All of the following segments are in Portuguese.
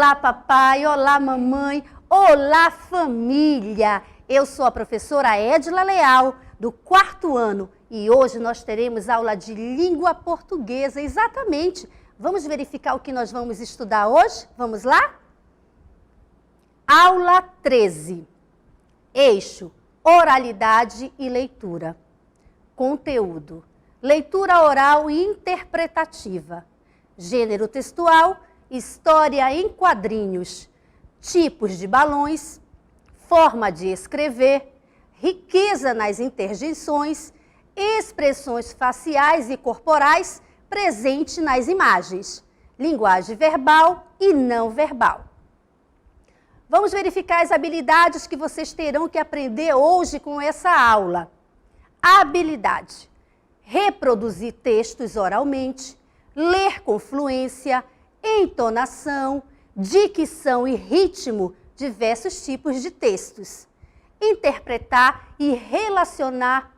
Olá, papai, olá, mamãe, olá, família! Eu sou a professora Edila Leal, do 4º ano, e hoje nós teremos aula de língua portuguesa, exatamente. Vamos verificar o que nós vamos estudar hoje? Vamos lá? Aula 13. Eixo, oralidade e leitura. Conteúdo, leitura oral e interpretativa. Gênero textual, história em quadrinhos. Tipos de balões, forma de escrever, riqueza nas interjeições, expressões faciais e corporais presente nas imagens, linguagem verbal e não verbal. Vamos verificar as habilidades que vocês terão que aprender hoje com essa aula. Habilidade: reproduzir textos oralmente, ler com fluência, entonação, dicção e ritmo, diversos tipos de textos. Interpretar e relacionar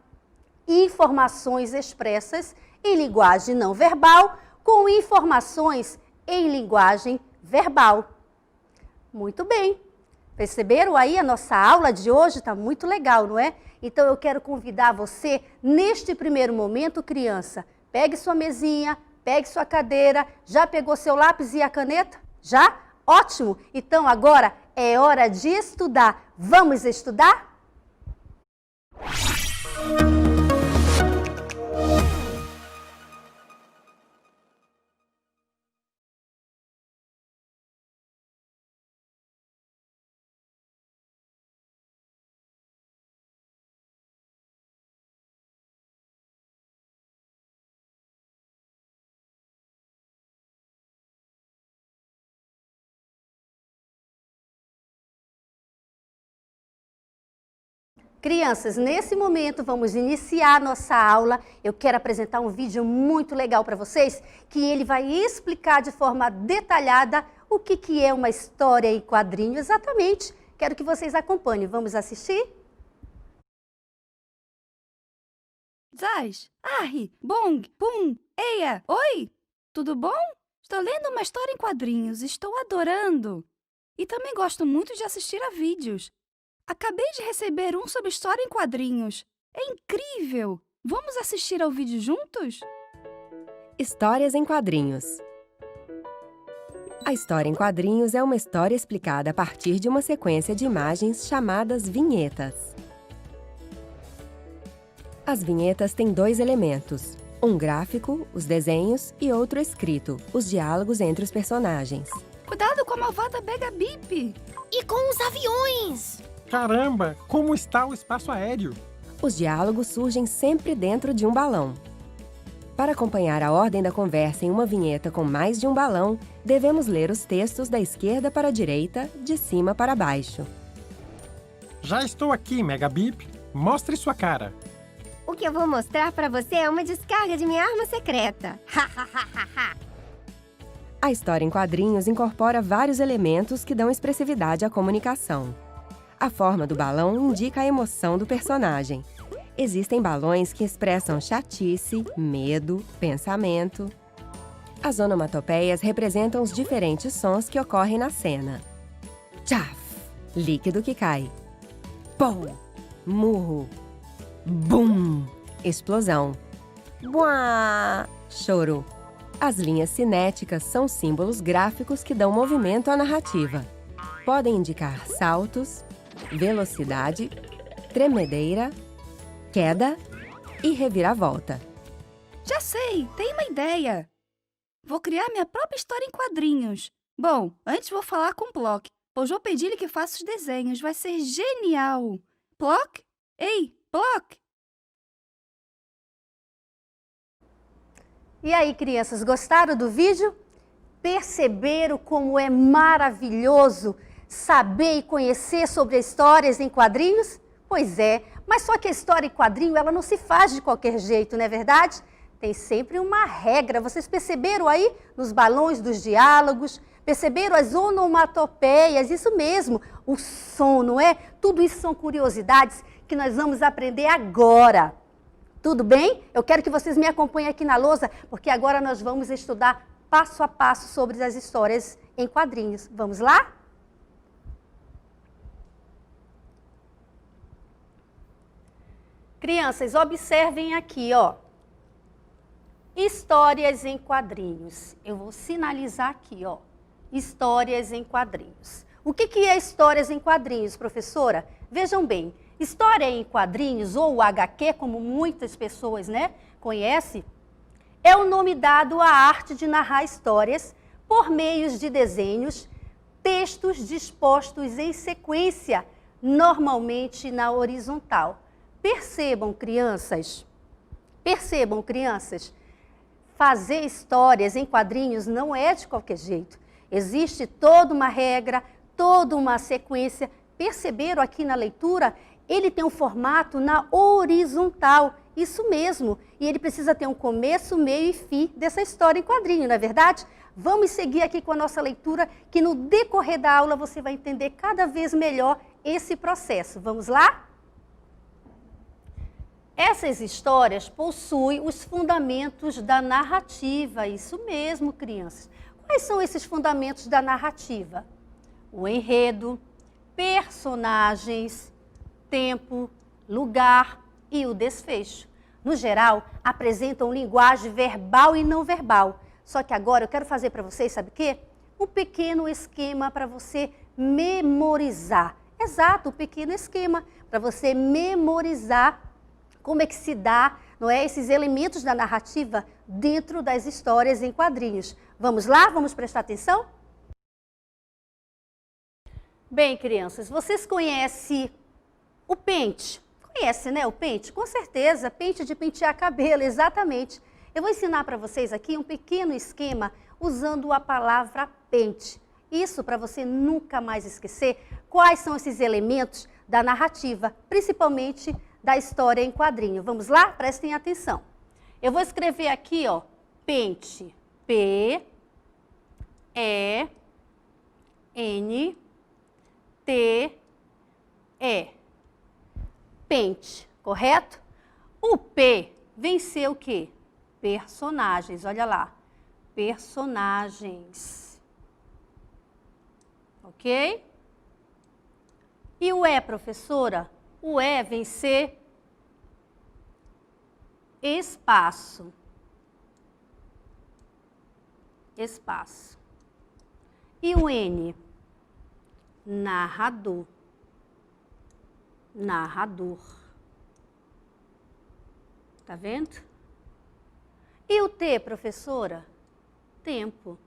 informações expressas em linguagem não verbal com informações em linguagem verbal. Muito bem. Perceberam aí a nossa aula de hoje? Está muito legal, não é? Então eu quero convidar você, neste primeiro momento, criança, pegue sua mesinha, pegue sua cadeira, já pegou seu lápis e a caneta? Já? Ótimo! Então agora é hora de estudar. Vamos estudar? Crianças, nesse momento vamos iniciar nossa aula. Eu quero apresentar um vídeo muito legal para vocês, que ele vai explicar de forma detalhada o que é uma história em quadrinho exatamente. Quero que vocês acompanhem. Vamos assistir? Zaz, arre, bong, pum, eia, oi, tudo bom? Estou lendo uma história em quadrinhos, estou adorando. E também gosto muito de assistir a vídeos. Acabei de receber um sobre história em quadrinhos. É incrível! Vamos assistir ao vídeo juntos? Histórias em quadrinhos. A história em quadrinhos é uma história explicada a partir de uma sequência de imagens chamadas vinhetas. As vinhetas têm 2 elementos, um gráfico, os desenhos, e outro escrito, os diálogos entre os personagens. Cuidado com a malvada Bega Bip! E com os aviões! Caramba, como está o espaço aéreo? Os diálogos surgem sempre dentro de um balão. Para acompanhar a ordem da conversa em uma vinheta com mais de um balão, devemos ler os textos da esquerda para a direita, de cima para baixo. Já estou aqui, Megabip. Mostre sua cara. O que eu vou mostrar pra você é uma descarga de minha arma secreta. A história em quadrinhos incorpora vários elementos que dão expressividade à comunicação. A forma do balão indica a emoção do personagem. Existem balões que expressam chatice, medo, pensamento. As onomatopeias representam os diferentes sons que ocorrem na cena. Tchaf, líquido que cai. Pou, murro. Bum, explosão. Buá, choro. As linhas cinéticas são símbolos gráficos que dão movimento à narrativa. Podem indicar saltos, velocidade, tremedeira, queda e reviravolta. Já sei, tenho uma ideia. Vou criar minha própria história em quadrinhos. Bom, antes vou falar com Plock, pois vou pedir-lhe que faça os desenhos. Vai ser genial. Plock? Ei, Plock! E aí, crianças, gostaram do vídeo? Perceberam como é maravilhoso saber e conhecer sobre histórias em quadrinhos? Pois é, mas só que a história em quadrinho ela não se faz de qualquer jeito, não é verdade? Tem sempre uma regra. Vocês perceberam aí nos balões dos diálogos? Perceberam as onomatopeias? Isso mesmo, o som, não é? Tudo isso são curiosidades que nós vamos aprender agora. Tudo bem? Eu quero que vocês me acompanhem aqui na lousa, porque agora nós vamos estudar passo a passo sobre as histórias em quadrinhos. Vamos lá? Crianças, observem aqui, ó. Histórias em quadrinhos. Eu vou sinalizar aqui, ó. Histórias em quadrinhos. O que é histórias em quadrinhos, professora? Vejam bem, história em quadrinhos, ou o HQ, como muitas pessoas, né, conhecem, é o nome dado à arte de narrar histórias por meios de desenhos, textos dispostos em sequência, normalmente na horizontal. Percebam, crianças, fazer histórias em quadrinhos não é de qualquer jeito. Existe toda uma regra, toda uma sequência. Perceberam aqui na leitura? Ele tem um formato na horizontal, isso mesmo. E ele precisa ter um começo, meio e fim dessa história em quadrinho, não é verdade? Vamos seguir aqui com a nossa leitura, que no decorrer da aula você vai entender cada vez melhor esse processo. Vamos lá? Essas histórias possuem os fundamentos da narrativa, isso mesmo, crianças. Quais são esses fundamentos da narrativa? O enredo, personagens, tempo, lugar e o desfecho. No geral, apresentam linguagem verbal e não verbal. Só que agora eu quero fazer para vocês, sabe o quê? Um pequeno esquema para você memorizar. Exato, um pequeno esquema para você memorizar como é que se dá, não é, esses elementos da narrativa dentro das histórias em quadrinhos. Vamos lá? Vamos prestar atenção? Bem, crianças, vocês conhecem o pente? Conhece, né, o pente? Com certeza, pente de pentear cabelo, exatamente. Eu vou ensinar para vocês aqui um pequeno esquema usando a palavra pente. Isso para você nunca mais esquecer quais são esses elementos da narrativa, principalmente da história em quadrinho. Vamos lá? Prestem atenção. Eu vou escrever aqui, ó, pente. P-E-N-T-E. Pente, correto? O P vem ser o quê? Personagens, olha lá. Personagens. Ok? E o E, professora? O E vem ser espaço. Espaço. E o N? Narrador. Narrador. Tá vendo? E o T, professora? Tempo.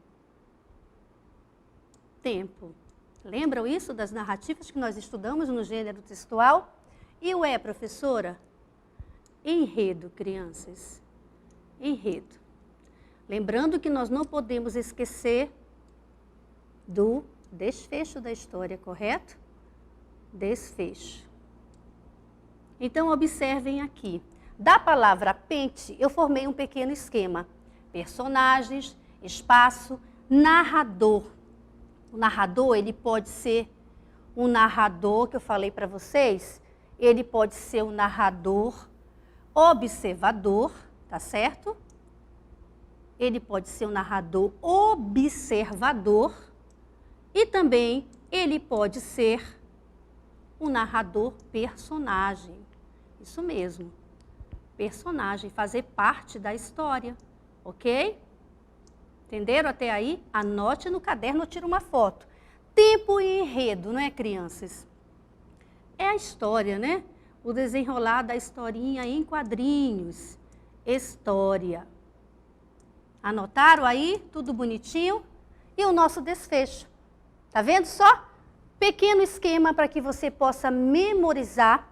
Tempo. Lembram isso das narrativas que nós estudamos no gênero textual? E o E, professora? Enredo, crianças. Enredo. Lembrando que nós não podemos esquecer do desfecho da história, correto? Desfecho. Então, observem aqui. Da palavra pente, eu formei um pequeno esquema. Personagens, espaço, narrador. O narrador, ele pode ser um narrador, que eu falei para vocês, ele pode ser um narrador observador, tá certo? Ele pode ser um narrador observador e também ele pode ser um narrador personagem. Isso mesmo, personagem, fazer parte da história, ok? Entenderam até aí? Anote no caderno ou tira uma foto. Tempo e enredo, não é, crianças? É a história, né? O desenrolar da historinha em quadrinhos. História. Anotaram aí? Tudo bonitinho? E o nosso desfecho. Tá vendo só? Pequeno esquema para que você possa memorizar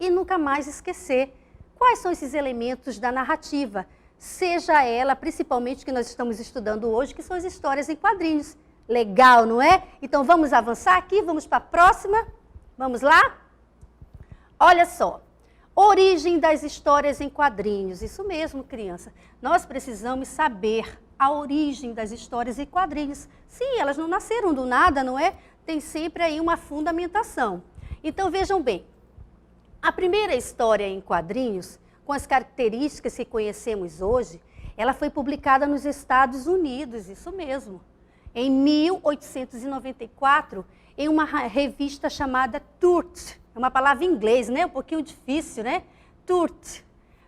e nunca mais esquecer quais são esses elementos da narrativa. Seja ela, principalmente que nós estamos estudando hoje, que são as histórias em quadrinhos. Legal, não é? Então vamos avançar aqui, vamos para a próxima. Vamos lá? Olha só, origem das histórias em quadrinhos. Isso mesmo, criança. Nós precisamos saber a origem das histórias em quadrinhos. Sim, elas não nasceram do nada, não é? Tem sempre aí uma fundamentação. Então vejam bem, a primeira história em quadrinhos, com as características que conhecemos hoje, Ela foi publicada nos Estados Unidos, isso mesmo. Em 1894, em uma revista chamada Turt. É uma palavra em inglês, né? Um pouquinho difícil, né? Turt.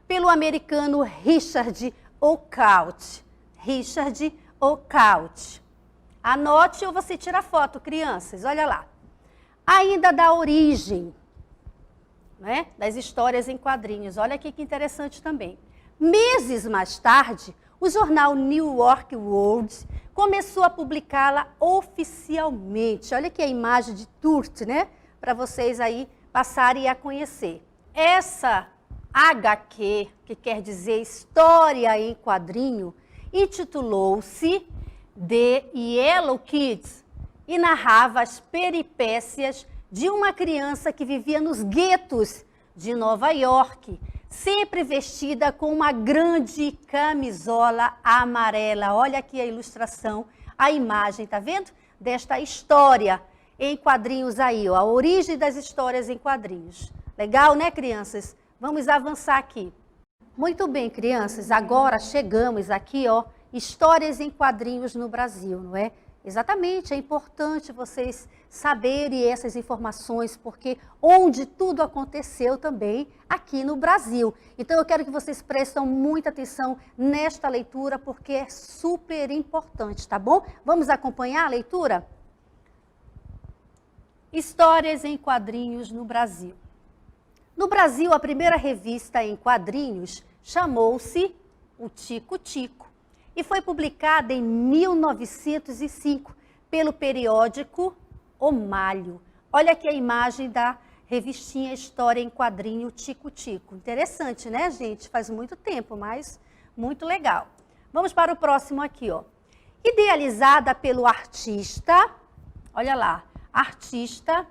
Pelo americano Richard Oakott. Richard Oakott. Anote ou você tira foto, crianças. Olha lá. Ainda dá origem, né, das histórias em quadrinhos. Olha aqui que interessante também. Meses mais tarde, o jornal New York World começou a publicá-la oficialmente. Olha aqui a imagem de Turt, né? Para vocês aí passarem a conhecer. Essa HQ, que quer dizer História em Quadrinho, intitulou-se The Yellow Kids e narrava as peripécias de uma criança que vivia nos guetos de Nova York, sempre vestida com uma grande camisola amarela. Olha aqui a ilustração, a imagem, tá vendo? Desta história em quadrinhos aí, ó, a origem das histórias em quadrinhos. Legal, né, crianças? Vamos avançar aqui. Muito bem, crianças, agora chegamos aqui, ó, histórias em quadrinhos no Brasil, não é? Exatamente, é importante vocês saberem essas informações, porque onde tudo aconteceu também aqui no Brasil. Então eu quero que vocês prestem muita atenção nesta leitura, porque é super importante, tá bom? Vamos acompanhar a leitura? Histórias em quadrinhos no Brasil. No Brasil, a primeira revista em quadrinhos chamou-se O Tico Tico e foi publicada em 1905 pelo periódico O Malho. Olha aqui a imagem da revistinha História em Quadrinho Tico Tico. Interessante, né, gente? Faz muito tempo, mas muito legal. Vamos para o próximo aqui, ó. Idealizada pelo artista, olha lá, artista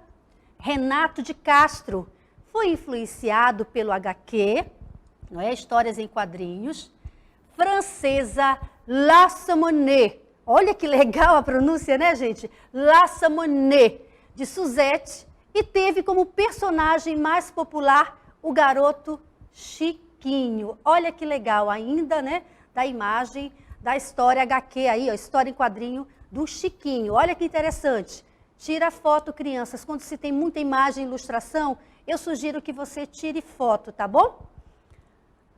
Renato de Castro. Foi influenciado pelo HQ, não é? Histórias em Quadrinhos, francesa Lassamonet. Olha que legal a pronúncia, né, gente? Lassamonet, de Suzette, e teve como personagem mais popular o garoto Chiquinho. Olha que legal ainda, né, da imagem da história HQ aí, ó, história em quadrinho do Chiquinho. Olha que interessante. Tira foto, crianças. Quando se tem muita imagem e ilustração, eu sugiro que você tire foto, tá bom?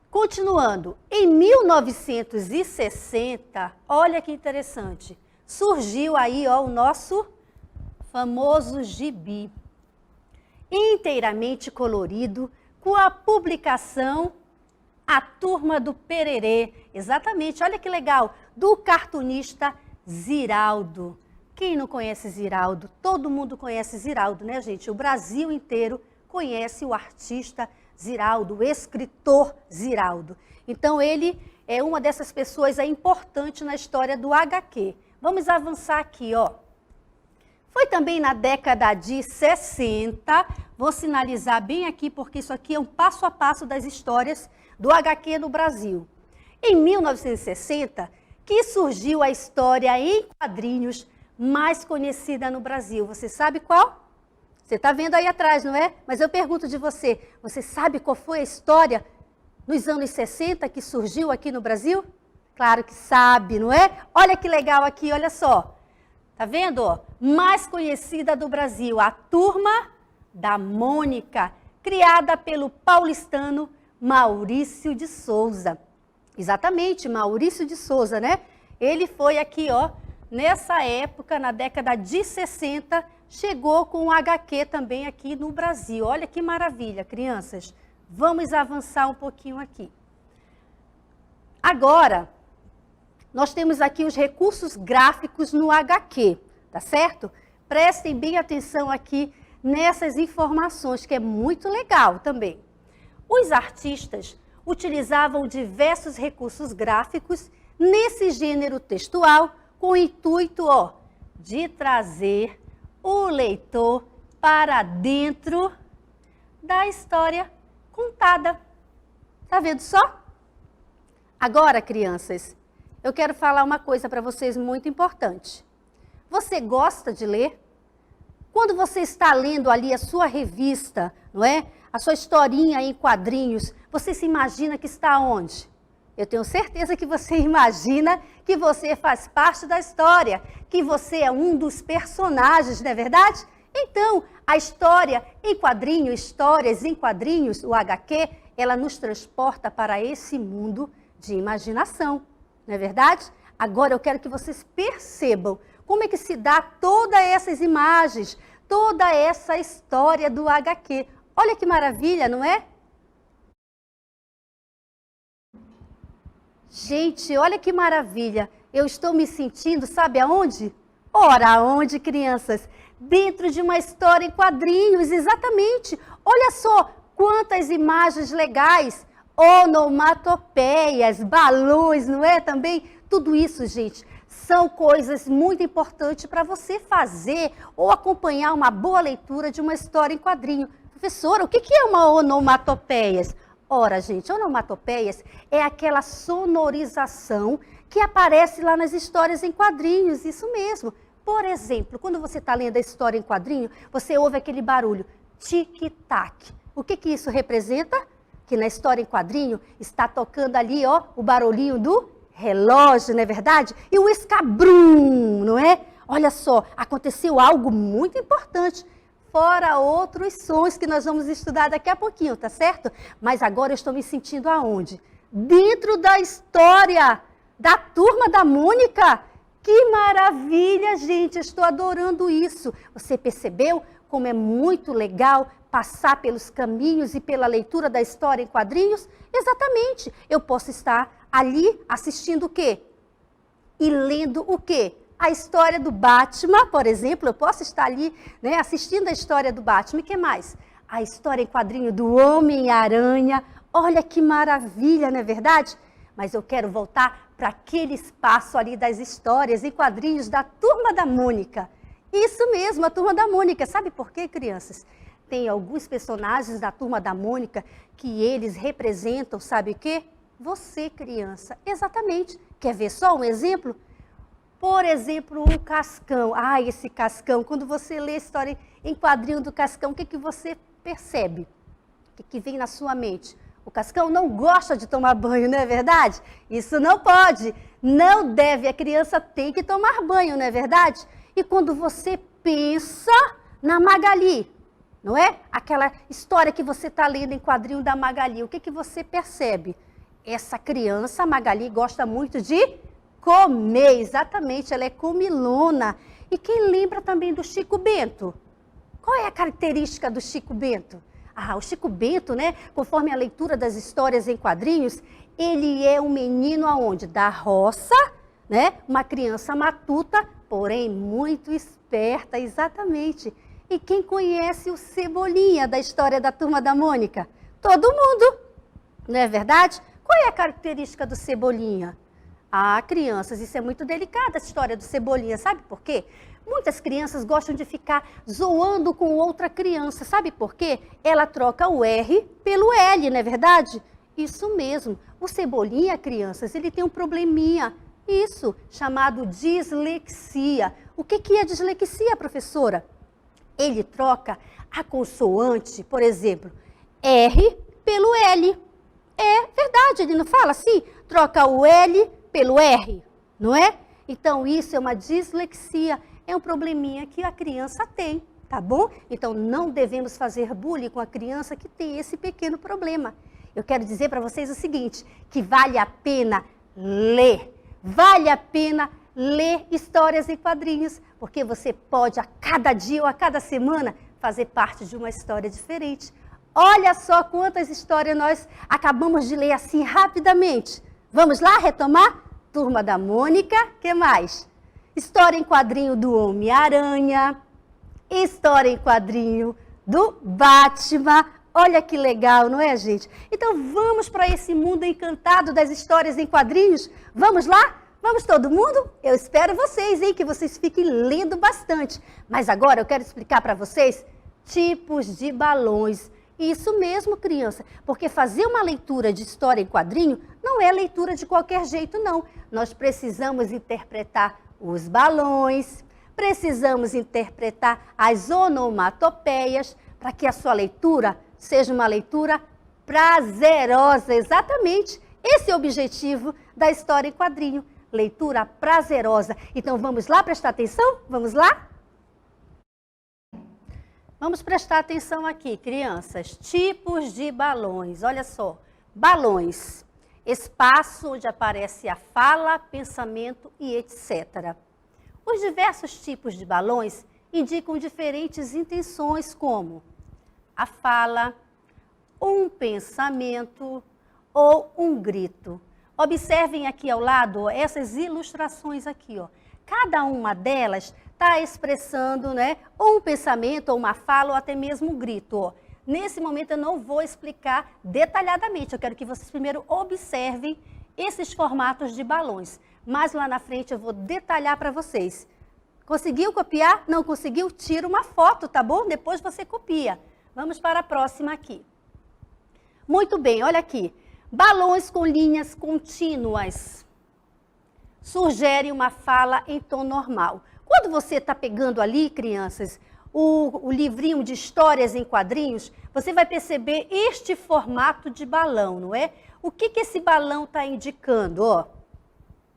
Continuando, em 1960, olha que interessante, surgiu aí, ó, o nosso famoso gibi, inteiramente colorido, com a publicação A Turma do Pererê. Exatamente, olha que legal, do cartunista Ziraldo. Quem não conhece Ziraldo? Todo mundo conhece Ziraldo, né, gente? O Brasil inteiro conhece o artista Ziraldo, o escritor Ziraldo. Então, ele é uma dessas pessoas importantes na história do HQ. Vamos avançar aqui, ó. Foi também na década de 60, vou sinalizar bem aqui, porque isso aqui é um passo a passo das histórias do HQ no Brasil. Em 1960, que surgiu a história em quadrinhos mais conhecida no Brasil. Você sabe qual? Você está vendo aí atrás, não é? Mas eu pergunto de você, você sabe qual foi a história nos anos 60 que surgiu aqui no Brasil? Claro que sabe, não é? Olha que legal aqui, olha só. Tá vendo? Ó? Mais conhecida do Brasil, a Turma da Mônica, criada pelo paulistano Maurício de Souza. Exatamente, Maurício de Souza, né? Ele foi aqui, ó, nessa época, na década de 60, chegou com o HQ também aqui no Brasil. Olha que maravilha, crianças. Vamos avançar um pouquinho aqui. Agora, nós temos aqui os recursos gráficos no HQ, tá certo? Prestem bem atenção aqui nessas informações, que é muito legal também. Os artistas utilizavam diversos recursos gráficos nesse gênero textual, com o intuito, ó, de trazer o leitor para dentro da história contada. Tá vendo só? Agora, crianças, eu quero falar uma coisa para vocês muito importante. Você gosta de ler? Quando você está lendo ali a sua revista, não é? A sua historinha em quadrinhos, você se imagina que está onde? Eu tenho certeza que você imagina que você faz parte da história, que você é um dos personagens, não é verdade? Então, a história em quadrinho, histórias em quadrinhos, o HQ, ela nos transporta para esse mundo de imaginação, não é verdade? Agora eu quero que vocês percebam como é que se dá todas essas imagens, toda essa história do HQ. Olha que maravilha, não é? Gente, olha que maravilha. Eu estou me sentindo, sabe aonde? Ora, aonde, crianças? Dentro de uma história em quadrinhos, exatamente. Olha só quantas imagens legais, onomatopeias, balões, não é também? Tudo isso, gente, são coisas muito importantes para você fazer ou acompanhar uma boa leitura de uma história em quadrinho. Professora, o que é uma onomatopeia? Ora, gente, onomatopeias é aquela sonorização que aparece lá nas histórias em quadrinhos, isso mesmo. Por exemplo, quando você está lendo a história em quadrinho, você ouve aquele barulho, tic-tac. O que isso representa? Que na história em quadrinho está tocando ali, ó, o barulhinho do relógio, não é verdade? E o escabrum, não é? Olha só, aconteceu algo muito importante. Fora outros sons que nós vamos estudar daqui a pouquinho, tá certo? Mas agora eu estou me sentindo aonde? Dentro da história da Turma da Mônica. Que maravilha, gente! Eu estou adorando isso. Você percebeu como é muito legal passar pelos caminhos e pela leitura da história em quadrinhos? Exatamente. Eu posso estar ali assistindo o quê? E lendo o quê? A história do Batman, por exemplo, eu posso estar ali, né, assistindo a história do Batman. E o que mais? A história em quadrinho do Homem-Aranha. Olha que maravilha, não é verdade? Mas eu quero voltar para aquele espaço ali das histórias em quadrinhos da Turma da Mônica. Isso mesmo, a Turma da Mônica. Sabe por quê, crianças? Tem alguns personagens da Turma da Mônica que eles representam, sabe o quê? Você, criança. Exatamente. Quer ver só um exemplo? Por exemplo, o Cascão. Ai, esse Cascão, quando você lê a história em quadrinho do Cascão, o que você percebe? O que vem na sua mente? O Cascão não gosta de tomar banho, não é verdade? Isso não pode, não deve. A criança tem que tomar banho, não é verdade? E quando você pensa na Magali, não é? Aquela história que você está lendo em quadrinho da Magali, o que você percebe? Essa criança, a Magali, gosta muito de comer, exatamente, ela é comilona. E quem lembra também do Chico Bento? Qual é a característica do Chico Bento? O Chico Bento, né, conforme a leitura das histórias em quadrinhos, ele é um menino aonde? Da roça, né? Uma criança matuta, porém muito esperta, exatamente. E quem conhece o Cebolinha da história da Turma da Mônica? Todo mundo, não é verdade? Qual é a característica do Cebolinha? Crianças, isso é muito delicado, a história do Cebolinha, sabe por quê? Muitas crianças gostam de ficar zoando com outra criança, sabe por quê? Ela troca o R pelo L, não é verdade? Isso mesmo, o Cebolinha, crianças, ele tem um probleminha, isso, chamado dislexia. O que é dislexia, professora? Ele troca a consoante, por exemplo, R pelo L. É verdade, ele não fala assim? Troca o L pelo R, não é? Então, isso é uma dislexia, é um probleminha que a criança tem, tá bom? Então, não devemos fazer bullying com a criança que tem esse pequeno problema. Eu quero dizer para vocês o seguinte, que vale a pena ler, histórias em quadrinhos, porque você pode, a cada dia ou a cada semana, fazer parte de uma história diferente. Olha só quantas histórias nós acabamos de ler assim rapidamente. Vamos lá retomar? Turma da Mônica, que mais? História em quadrinho do Homem-Aranha, história em quadrinho do Batman. Olha que legal, não é, gente? Então vamos para esse mundo encantado das histórias em quadrinhos? Vamos lá? Vamos todo mundo? Eu espero vocês, hein? Que vocês fiquem lendo bastante. Mas agora eu quero explicar para vocês tipos de balões. Isso mesmo, criança, porque fazer uma leitura de história em quadrinho não é leitura de qualquer jeito, não. Nós precisamos interpretar os balões, precisamos interpretar as onomatopeias para que a sua leitura seja uma leitura prazerosa, exatamente. Esse é o objetivo da história em quadrinho. Leitura prazerosa. Então vamos lá prestar atenção? Vamos lá? Vamos prestar atenção aqui, crianças. Tipos de balões. Olha só. Balões. Espaço onde aparece a fala, pensamento e etc. Os diversos tipos de balões indicam diferentes intenções, como a fala, um pensamento ou um grito. Observem aqui ao lado essas ilustrações aqui, ó. Cada uma delas está expressando, né, um pensamento, ou uma fala, ou até mesmo um grito, ó. Nesse momento eu não vou explicar detalhadamente, eu quero que vocês primeiro observem esses formatos de balões. Mas lá na frente eu vou detalhar para vocês. Conseguiu copiar? Não conseguiu? Tira uma foto, tá bom? Depois você copia. Vamos para a próxima aqui. Muito bem, olha aqui. Balões com linhas contínuas sugerem uma fala em tom normal. Quando você está pegando ali, crianças, o livrinho de histórias em quadrinhos, você vai perceber este formato de balão, não é? O que esse balão está indicando? Ó,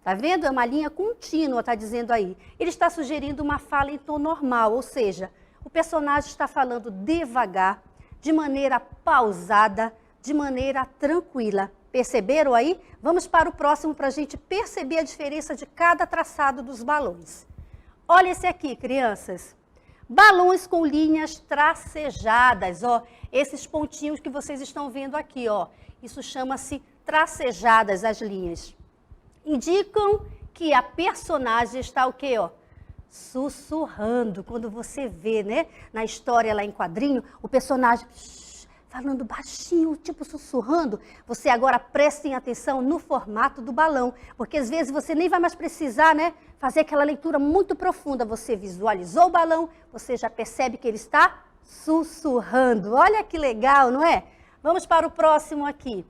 tá vendo? É uma linha contínua, está dizendo aí. Ele está sugerindo uma fala em tom normal, ou seja, o personagem está falando devagar, de maneira pausada, de maneira tranquila. Perceberam aí? Vamos para o próximo para a gente perceber a diferença de cada traçado dos balões. Olha esse aqui, crianças. Balões com linhas tracejadas, ó. Esses pontinhos que vocês estão vendo aqui, ó. Isso chama-se tracejadas, as linhas. Indicam que a personagem está o quê, ó? Sussurrando. Quando você vê, né, na história lá em quadrinho, o personagem falando baixinho, tipo sussurrando, você agora prestem atenção no formato do balão, porque às vezes você nem vai mais precisar, né, fazer aquela leitura muito profunda. Você visualizou o balão, você já percebe que ele está sussurrando. Olha que legal, não é? Vamos para o próximo aqui.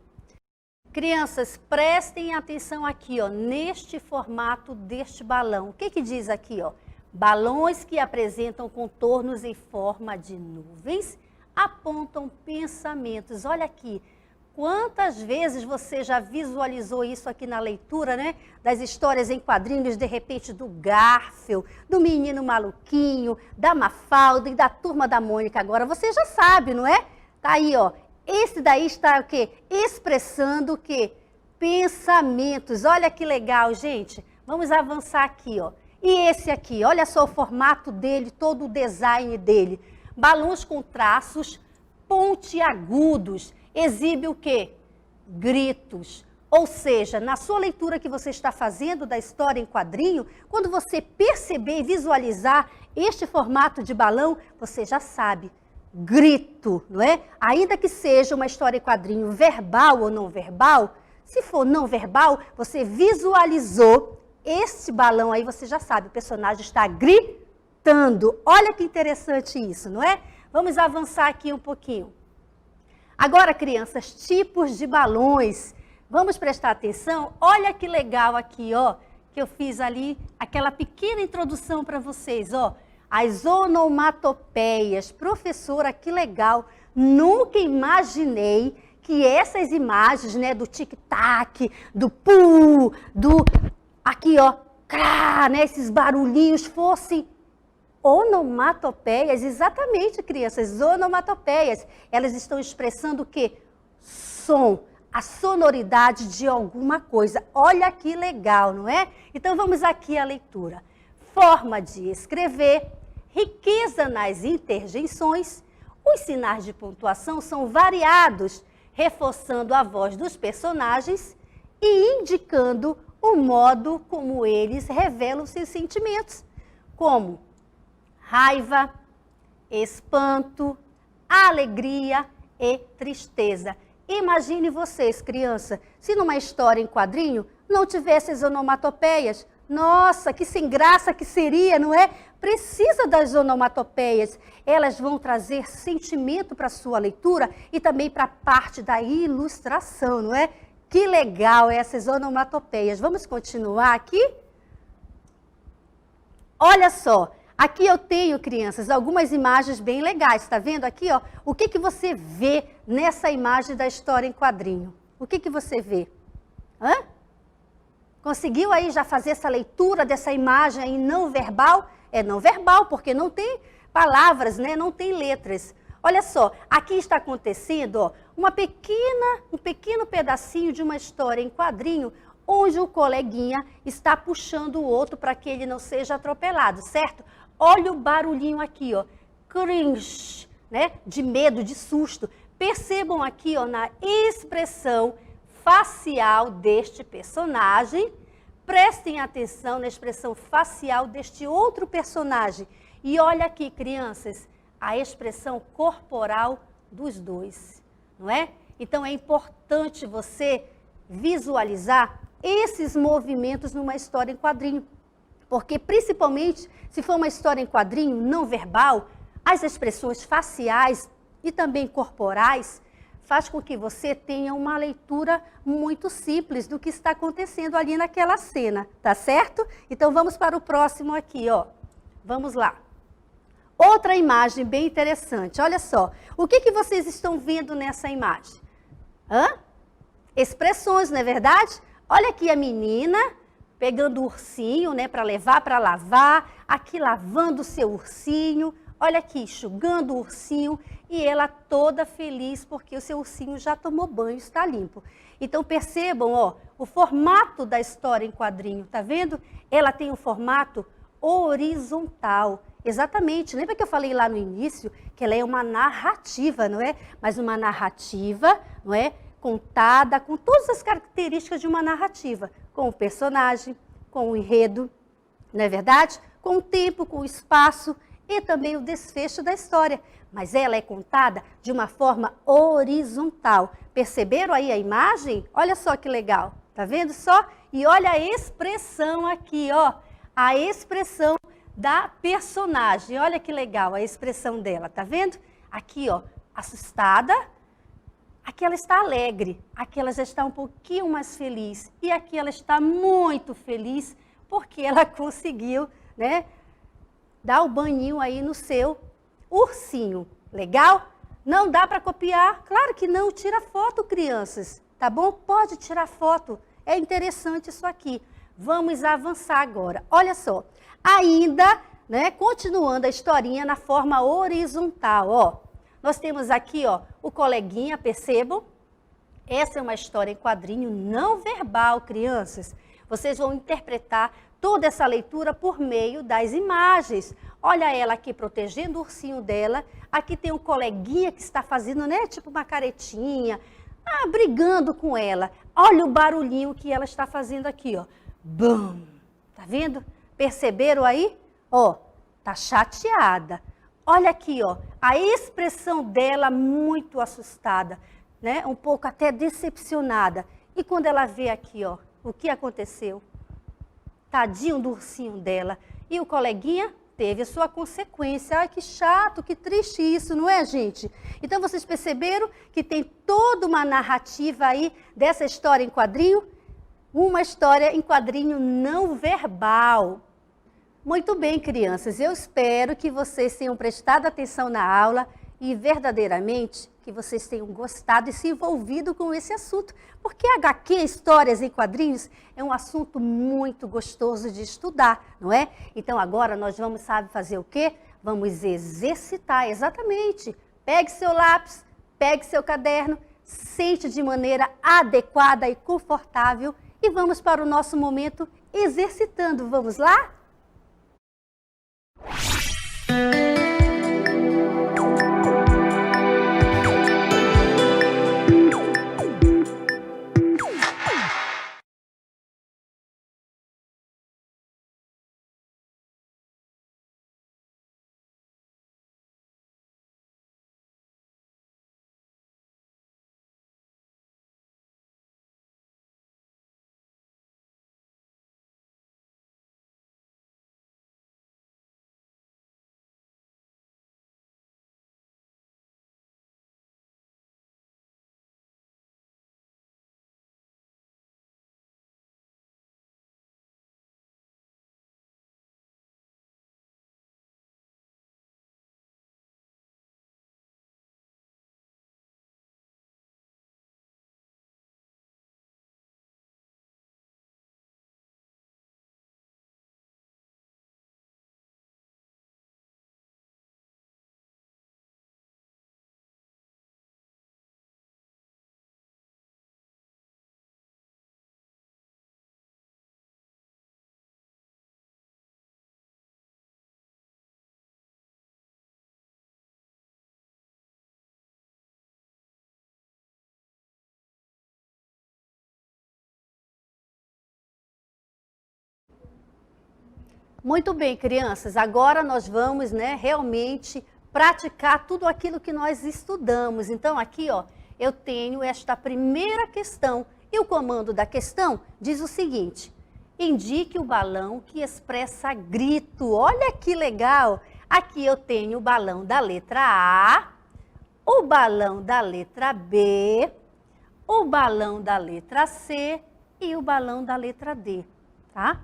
Crianças, prestem atenção aqui, ó, neste formato deste balão. O que diz aqui, ó? Balões que apresentam contornos em forma de nuvens apontam pensamentos. Olha aqui, quantas vezes você já visualizou isso aqui na leitura, né? Das histórias em quadrinhos, de repente, do Garfield, do Menino Maluquinho, da Mafalda e da Turma da Mônica. Agora você já sabe, não é? Tá aí, ó. Esse daí está o quê? Expressando o quê? Pensamentos. Olha que legal, gente. Vamos avançar aqui, ó. E esse aqui, olha só o formato dele, todo o design dele. Balões com traços pontiagudos. Exibe o quê? Gritos. Ou seja, na sua leitura que você está fazendo da história em quadrinho, quando você perceber e visualizar este formato de balão, você já sabe. Grito, não é? Ainda que seja uma história em quadrinho verbal ou não verbal, se for não verbal, você visualizou este balão aí, você já sabe, o personagem está gritando. Olha que interessante isso, não é? Vamos avançar aqui um pouquinho. Agora, crianças, tipos de balões. Vamos prestar atenção? Olha que legal aqui, ó, que eu fiz ali, aquela pequena introdução para vocês, ó. As onomatopeias. Professora, que legal. Nunca imaginei que essas imagens, né, do tic-tac, do pu, do aqui, ó, crá, né, esses barulhinhos fossem onomatopeias. Exatamente, crianças, onomatopeias. Elas estão expressando o quê? Som, a sonoridade de alguma coisa. Olha que legal, não é? Então vamos aqui à leitura. Forma de escrever, riqueza nas interjeições. Os sinais de pontuação são variados, reforçando a voz dos personagens e indicando o modo como eles revelam seus sentimentos, como raiva, espanto, alegria e tristeza. Imagine vocês, criança, se numa história em quadrinho não tivesse as onomatopeias. Nossa, que sem graça que seria, não é? Precisa das onomatopeias. Elas vão trazer sentimento para a sua leitura e também para a parte da ilustração, não é? Que legal essas onomatopeias. Vamos continuar aqui? Olha só, aqui eu tenho, crianças, algumas imagens bem legais. Está vendo aqui, ó? O que você vê nessa imagem da história em quadrinho? O que você vê? Hã? Conseguiu aí já fazer essa leitura dessa imagem aí não verbal? É não verbal, porque não tem palavras, né? Não tem letras. Olha só, aqui está acontecendo ó, um pequeno pedacinho de uma história em quadrinho, onde o coleguinha está puxando o outro para que ele não seja atropelado, certo? Olha o barulhinho aqui, ó, cringe, né? De medo, de susto. Percebam aqui, ó, na expressão facial deste personagem. Prestem atenção na expressão facial deste outro personagem. E olha aqui, crianças, a expressão corporal dos dois, não é? Então é importante você visualizar esses movimentos numa história em quadrinho. Porque principalmente se for uma história em quadrinho não verbal, as expressões faciais e também corporais faz com que você tenha uma leitura muito simples do que está acontecendo ali naquela cena, tá certo? Então vamos para o próximo aqui, ó. Vamos lá. Outra imagem bem interessante, olha só. O que vocês estão vendo nessa imagem? Expressões, não é verdade? Olha aqui a menina pegando o ursinho, né, para levar para lavar, aqui lavando o seu ursinho, olha aqui, enxugando o ursinho e ela toda feliz porque o seu ursinho já tomou banho, está limpo. Então percebam, ó, o formato da história em quadrinho, tá vendo? Ela tem um formato horizontal. Exatamente, lembra que eu falei lá no início que ela é uma narrativa, não é? Mas uma narrativa, não é? Contada com todas as características de uma narrativa, com o personagem, com o enredo, não é verdade? Com o tempo, com o espaço e também o desfecho da história. Mas ela é contada de uma forma horizontal. Perceberam aí a imagem? Olha só que legal, tá vendo só? E olha a expressão aqui, ó, a expressão da personagem. Olha que legal a expressão dela, tá vendo? Aqui, ó, assustada. Aqui ela está alegre, aqui ela já está um pouquinho mais feliz. E aqui ela está muito feliz porque ela conseguiu, né, dar o banhinho aí no seu ursinho. Legal? Não dá para copiar? Claro que não. Tira foto, crianças. Tá bom? Pode tirar foto. É interessante isso aqui. Vamos avançar agora. Olha só. Ainda, né, continuando a historinha na forma horizontal, ó. Nós temos aqui, ó, o coleguinha, percebam? Essa é uma história em quadrinho não verbal, crianças. Vocês vão interpretar toda essa leitura por meio das imagens. Olha ela aqui protegendo o ursinho dela. Aqui tem um coleguinha que está fazendo, né, tipo uma caretinha, brigando com ela. Olha o barulhinho que ela está fazendo aqui, ó. Bum! Tá vendo? Perceberam aí? Ó, tá chateada. Olha aqui, ó, a expressão dela muito assustada, né? Um pouco até decepcionada. E quando ela vê aqui, ó, o que aconteceu? Tadinho do ursinho dela. E o coleguinha teve a sua consequência. Ai, que chato, que triste isso, não é, gente? Então, vocês perceberam que tem toda uma narrativa aí dessa história em quadrinho? Uma história em quadrinho não verbal. Muito bem, crianças, eu espero que vocês tenham prestado atenção na aula e verdadeiramente que vocês tenham gostado e se envolvido com esse assunto, porque HQ, histórias em quadrinhos, é um assunto muito gostoso de estudar, não é? Então agora nós vamos, sabe, fazer o quê? Vamos exercitar, exatamente. Pegue seu lápis, pegue seu caderno, sente de maneira adequada e confortável e vamos para o nosso momento exercitando. Vamos lá? Muito bem, crianças. Agora nós vamos, realmente praticar tudo aquilo que nós estudamos. Então, aqui, ó, eu tenho esta primeira questão. E o comando da questão diz o seguinte: indique o balão que expressa grito. Olha que legal! Aqui eu tenho o balão da letra A, o balão da letra B, o balão da letra C e o balão da letra D, tá?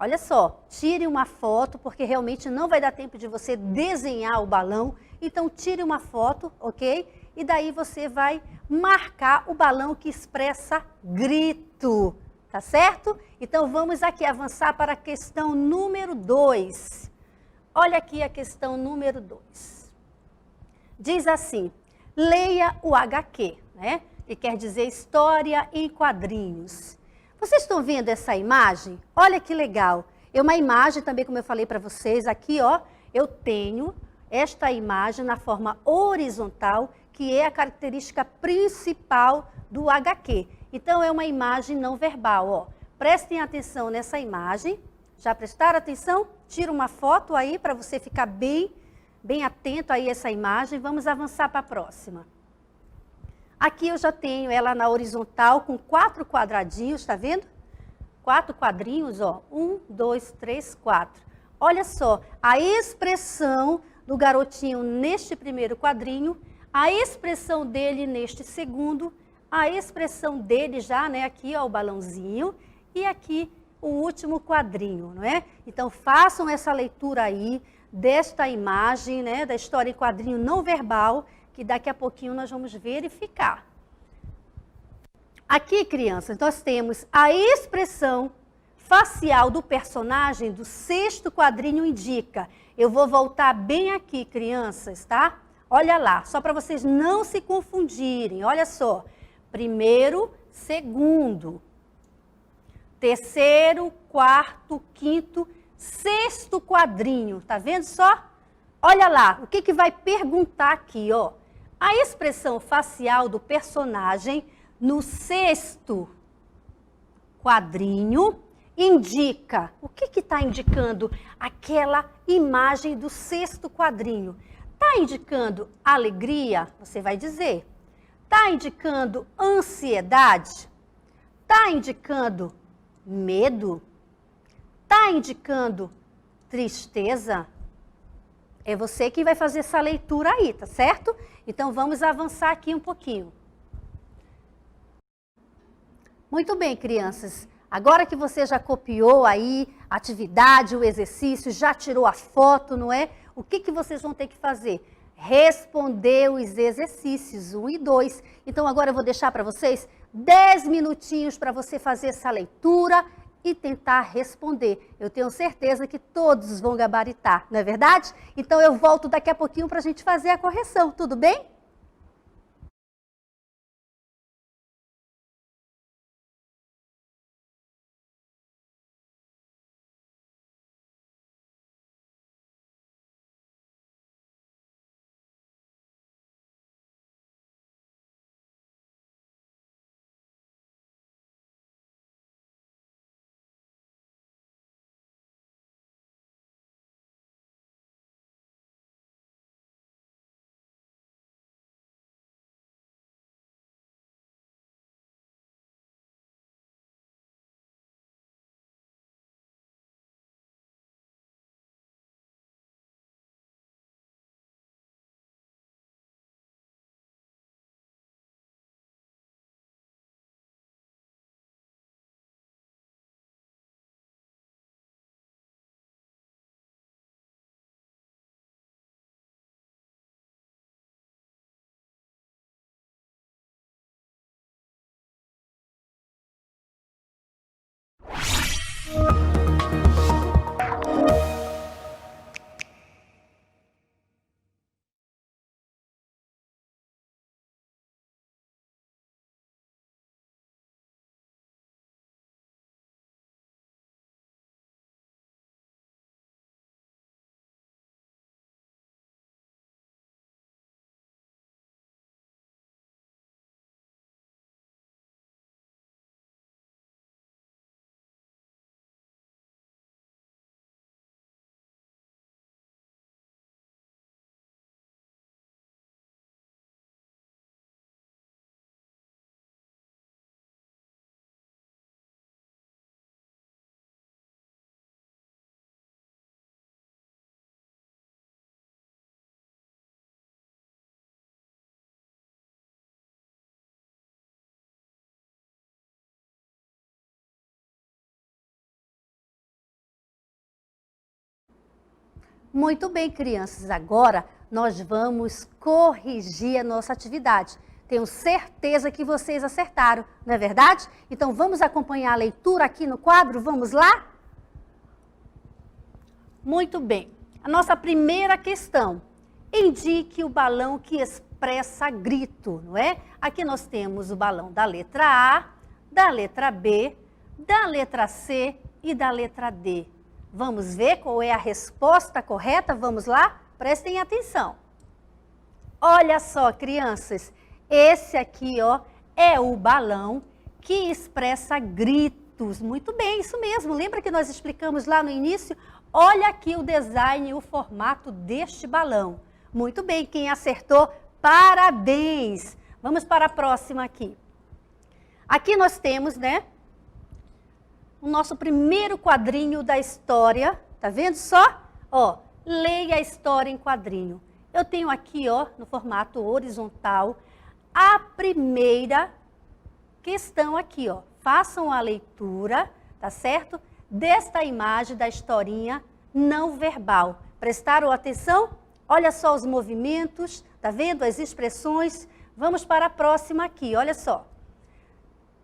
Olha só, tire uma foto, porque realmente não vai dar tempo de você desenhar o balão. Então, tire uma foto, ok? E daí você vai marcar o balão que expressa grito, tá certo? Então, vamos aqui avançar para a questão número 2. Olha aqui a questão número 2. Diz assim: leia o HQ, né? Que quer dizer História em Quadrinhos. Vocês estão vendo essa imagem? Olha que legal. É uma imagem também, como eu falei para vocês, aqui, ó, eu tenho esta imagem na forma horizontal, que é a característica principal do HQ. Então, é uma imagem não verbal, ó. Prestem atenção nessa imagem. Já prestaram atenção? Tira uma foto aí para você ficar bem atento aí a essa imagem. Vamos avançar para a próxima. Aqui eu já tenho ela na horizontal com 4 quadradinhos, tá vendo? 4 quadrinhos, ó. 1, 2, 3, 4. Olha só, a expressão do garotinho neste primeiro quadrinho, a expressão dele neste segundo, a expressão dele já, né, aqui, ó, o balãozinho, e aqui o último quadrinho, não é? Então, façam essa leitura aí desta imagem, né, da história em quadrinho não verbal, que daqui a pouquinho nós vamos verificar. Aqui, crianças, nós temos a expressão facial do personagem do 6º quadrinho indica. Eu vou voltar bem aqui, crianças, tá? Olha lá, só para vocês não se confundirem. Olha só. Primeiro, segundo, terceiro, quarto, quinto, 6º quadrinho. Tá vendo só? Olha lá, o que vai perguntar aqui, ó. A expressão facial do personagem no 6º quadrinho indica. O que está indicando aquela imagem do 6º quadrinho? Está indicando alegria? Você vai dizer. Está indicando ansiedade? Está indicando medo? Está indicando tristeza? É você que vai fazer essa leitura aí, tá certo? Então, vamos avançar aqui um pouquinho. Muito bem, crianças. Agora que você já copiou aí a atividade, o exercício, já tirou a foto, não é? O que vocês vão ter que fazer? Responder os exercícios 1 e 2. Então, agora eu vou deixar para vocês 10 minutinhos para você fazer essa leitura e tentar responder. Eu tenho certeza que todos vão gabaritar, não é verdade? Então, eu volto daqui a pouquinho para a gente fazer a correção, tudo bem? Muito bem, crianças. Agora nós vamos corrigir a nossa atividade. Tenho certeza que vocês acertaram, não é verdade? Então vamos acompanhar a leitura aqui no quadro? Vamos lá? Muito bem. A nossa primeira questão. Indique o balão que expressa grito, não é? Aqui nós temos o balão da letra A, da letra B, da letra C e da letra D. Vamos ver qual é a resposta correta? Vamos lá? Prestem atenção. Olha só, crianças, esse aqui, ó, é o balão que expressa gritos. Muito bem, isso mesmo. Lembra que nós explicamos lá no início? Olha aqui o design e o formato deste balão. Muito bem, quem acertou, parabéns! Vamos para a próxima aqui. Aqui nós temos, né, o nosso primeiro quadrinho da história. Tá vendo só? Ó, leia a história em quadrinho. Eu tenho aqui, ó, no formato horizontal, a primeira questão aqui, ó. Façam a leitura, tá certo? Desta imagem da historinha não verbal. Prestaram atenção? Olha só os movimentos, tá vendo? As expressões. Vamos para a próxima aqui, olha só.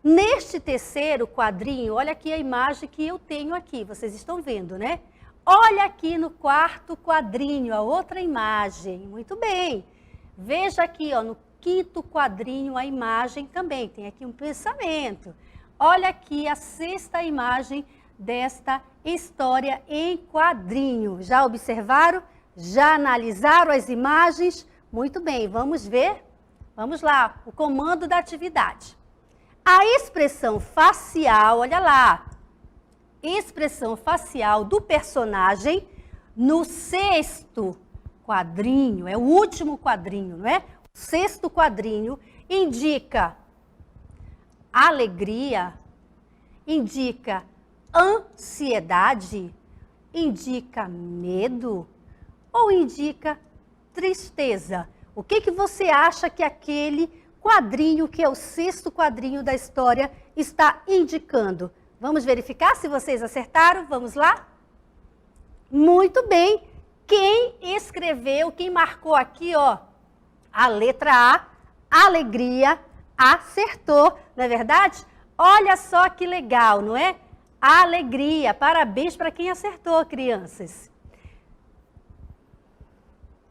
Neste terceiro quadrinho, olha aqui a imagem que eu tenho aqui, vocês estão vendo, né? Olha aqui no quarto quadrinho, a outra imagem. Muito bem. Veja aqui, ó, no quinto quadrinho, a imagem também. Tem aqui um pensamento. Olha aqui a sexta imagem desta história em quadrinho. Já observaram? Já analisaram as imagens? Muito bem, vamos ver? Vamos lá, o comando da atividade. A expressão facial, olha lá, expressão facial do personagem no sexto quadrinho, é o último quadrinho, não é? O sexto quadrinho indica alegria, indica ansiedade, indica medo ou indica tristeza? O que você acha que aquele quadrinho, que é o sexto quadrinho da história, está indicando? Vamos verificar se vocês acertaram? Vamos lá? Muito bem. Quem escreveu, quem marcou aqui, ó, a letra A, alegria, acertou, não é verdade? Olha só que legal, não é? Alegria. Parabéns para quem acertou, crianças.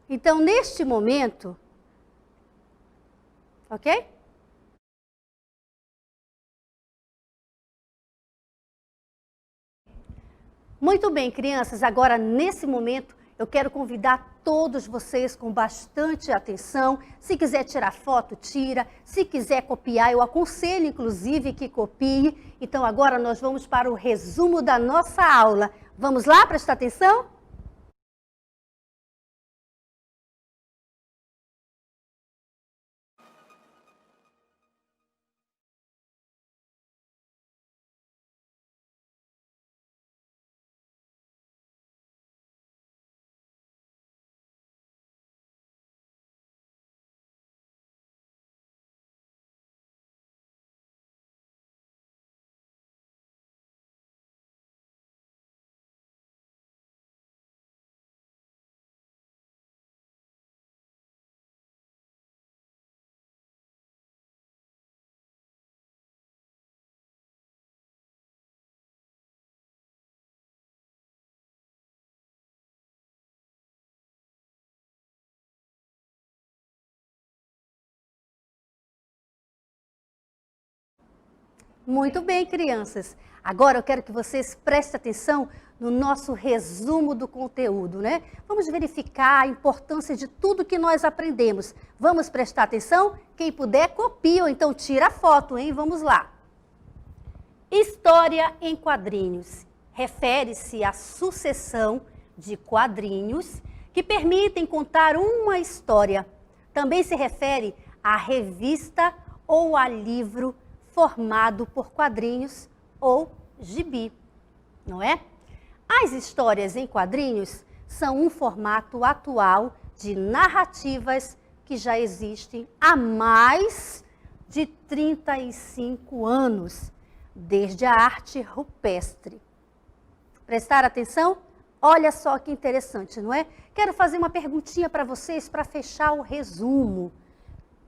Então, neste momento, ok? Muito bem, crianças. Agora, nesse momento, eu quero convidar todos vocês com bastante atenção. Se quiser tirar foto, tira. Se quiser copiar, eu aconselho, inclusive, que copie. Então, agora nós vamos para o resumo da nossa aula. Vamos lá, prestar atenção? Muito bem, crianças. Agora eu quero que vocês prestem atenção no nosso resumo do conteúdo, né? Vamos verificar a importância de tudo que nós aprendemos. Vamos prestar atenção? Quem puder, copia ou então tira a foto, hein? Vamos lá. História em quadrinhos. Refere-se à sucessão de quadrinhos que permitem contar uma história. Também se refere à revista ou a livro formado por quadrinhos ou gibi, não é? As histórias em quadrinhos são um formato atual de narrativas que já existem há mais de 35 anos, desde a arte rupestre. Prestar atenção? Olha só que interessante, não é? Quero fazer uma perguntinha para vocês para fechar o resumo.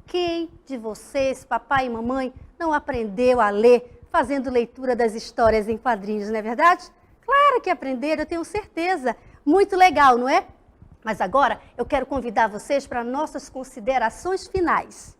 Quem de vocês, papai e mamãe, não aprendeu a ler fazendo leitura das histórias em quadrinhos, não é verdade? Claro que aprenderam, eu tenho certeza. Muito legal, não é? Mas agora eu quero convidar vocês para nossas considerações finais.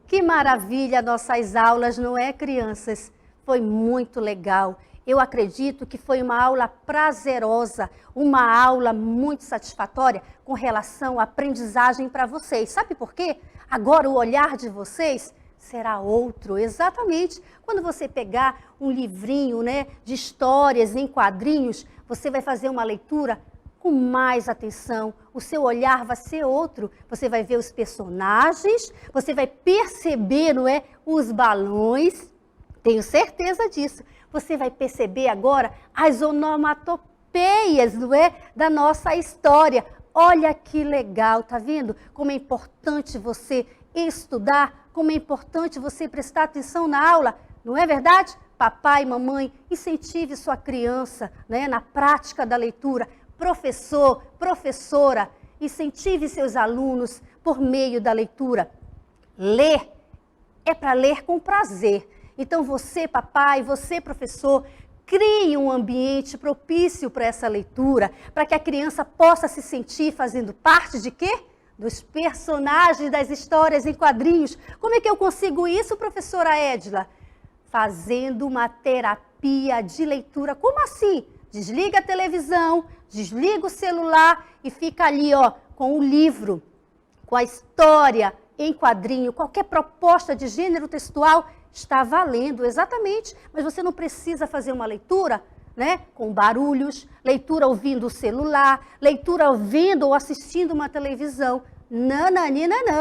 Que maravilha nossas aulas, não é, crianças? Foi muito legal. Eu acredito que foi uma aula prazerosa, uma aula muito satisfatória com relação à aprendizagem para vocês. Sabe por quê? Agora o olhar de vocês será outro, exatamente. Quando você pegar um livrinho, né, de histórias em quadrinhos, você vai fazer uma leitura com mais atenção, o seu olhar vai ser outro. Você vai ver os personagens, você vai perceber, não é, os balões, tenho certeza disso. Você vai perceber agora as onomatopeias, não é, da nossa história. Olha que legal, tá vendo? Como é importante você estudar, como é importante você prestar atenção na aula, não é verdade? Papai e mamãe, incentive sua criança, né, na prática da leitura. Professor, professora, incentive seus alunos por meio da leitura. Ler é para ler com prazer. Então você, papai, você, professor, crie um ambiente propício para essa leitura, para que a criança possa se sentir fazendo parte de quê? Dos personagens das histórias em quadrinhos. Como é que eu consigo isso, professora Edila? Fazendo uma terapia de leitura. Como assim? Desliga a televisão, desliga o celular e fica ali, ó, com o livro, com a história em quadrinho. Qualquer proposta de gênero textual está valendo, exatamente. Mas você não precisa fazer uma leitura, né, com barulhos, leitura ouvindo o celular, leitura ouvindo ou assistindo uma televisão. Não,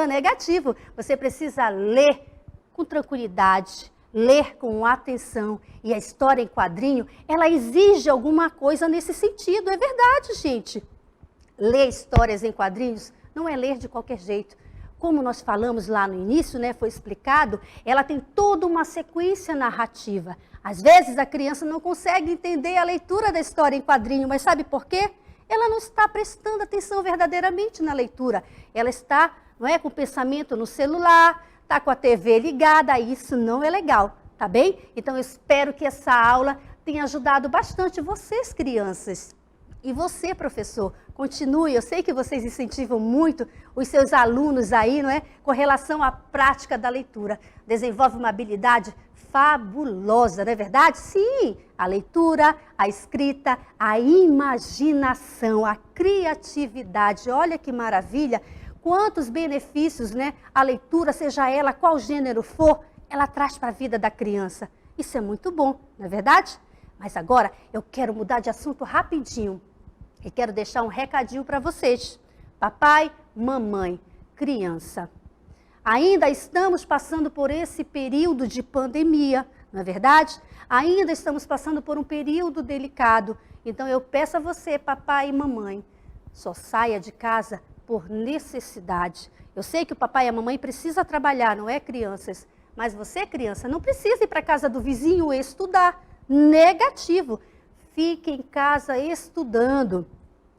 negativo. Você precisa ler com tranquilidade, ler com atenção. E a história em quadrinho, ela exige alguma coisa nesse sentido. É verdade, gente. Ler histórias em quadrinhos não é ler de qualquer jeito. Como nós falamos lá no início, né, foi explicado, ela tem toda uma sequência narrativa. Às vezes a criança não consegue entender a leitura da história em quadrinho, mas sabe por quê? Ela não está prestando atenção verdadeiramente na leitura. Ela está, não é, com o pensamento no celular, está com a TV ligada, isso não é legal, tá bem? Então eu espero que essa aula tenha ajudado bastante vocês, crianças. E você, professor, continue, eu sei que vocês incentivam muito os seus alunos aí, não é? Com relação à prática da leitura. Desenvolve uma habilidade fabulosa, não é verdade? Sim, a leitura, a escrita, a imaginação, a criatividade. Olha que maravilha, quantos benefícios, né? A leitura, seja ela qual gênero for, ela traz para a vida da criança. Isso é muito bom, não é verdade? Mas agora eu quero mudar de assunto rapidinho. E quero deixar um recadinho para vocês. Papai, mamãe, criança. Ainda estamos passando por esse período de pandemia, não é verdade? Ainda estamos passando por um período delicado. Então eu peço a você, papai e mamãe, só saia de casa por necessidade. Eu sei que o papai e a mamãe precisam trabalhar, não é, crianças? Mas você, criança, não precisa ir para a casa do vizinho estudar. Negativo. Fique em casa estudando.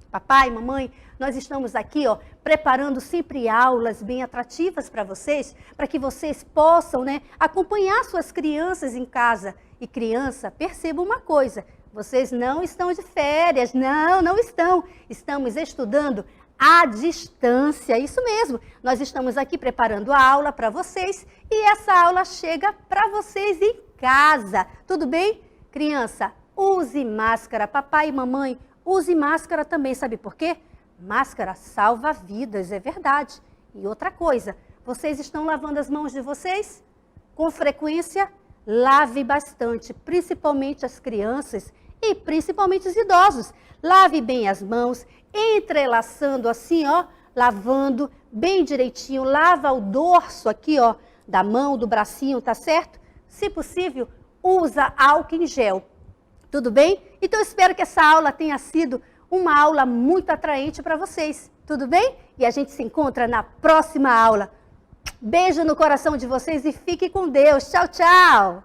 Papai, mamãe, nós estamos aqui, ó, preparando sempre aulas bem atrativas para vocês, para que vocês possam, né, acompanhar suas crianças em casa. E criança, perceba uma coisa, vocês não estão de férias, não estão. Estamos estudando à distância, isso mesmo. Nós estamos aqui preparando a aula para vocês e essa aula chega para vocês em casa. Tudo bem? Criança, use máscara. Papai e mamãe, use máscara também. Sabe por quê? Máscara salva vidas, é verdade. E outra coisa, vocês estão lavando as mãos de vocês? Com frequência, lave bastante, principalmente as crianças e principalmente os idosos. Lave bem as mãos, entrelaçando assim, ó, lavando bem direitinho. Lava o dorso aqui, ó, da mão, do bracinho, tá certo? Se possível, usa álcool em gel. Tudo bem? Então, eu espero que essa aula tenha sido uma aula muito atraente para vocês. Tudo bem? E a gente se encontra na próxima aula. Beijo no coração de vocês e fique com Deus. Tchau, tchau!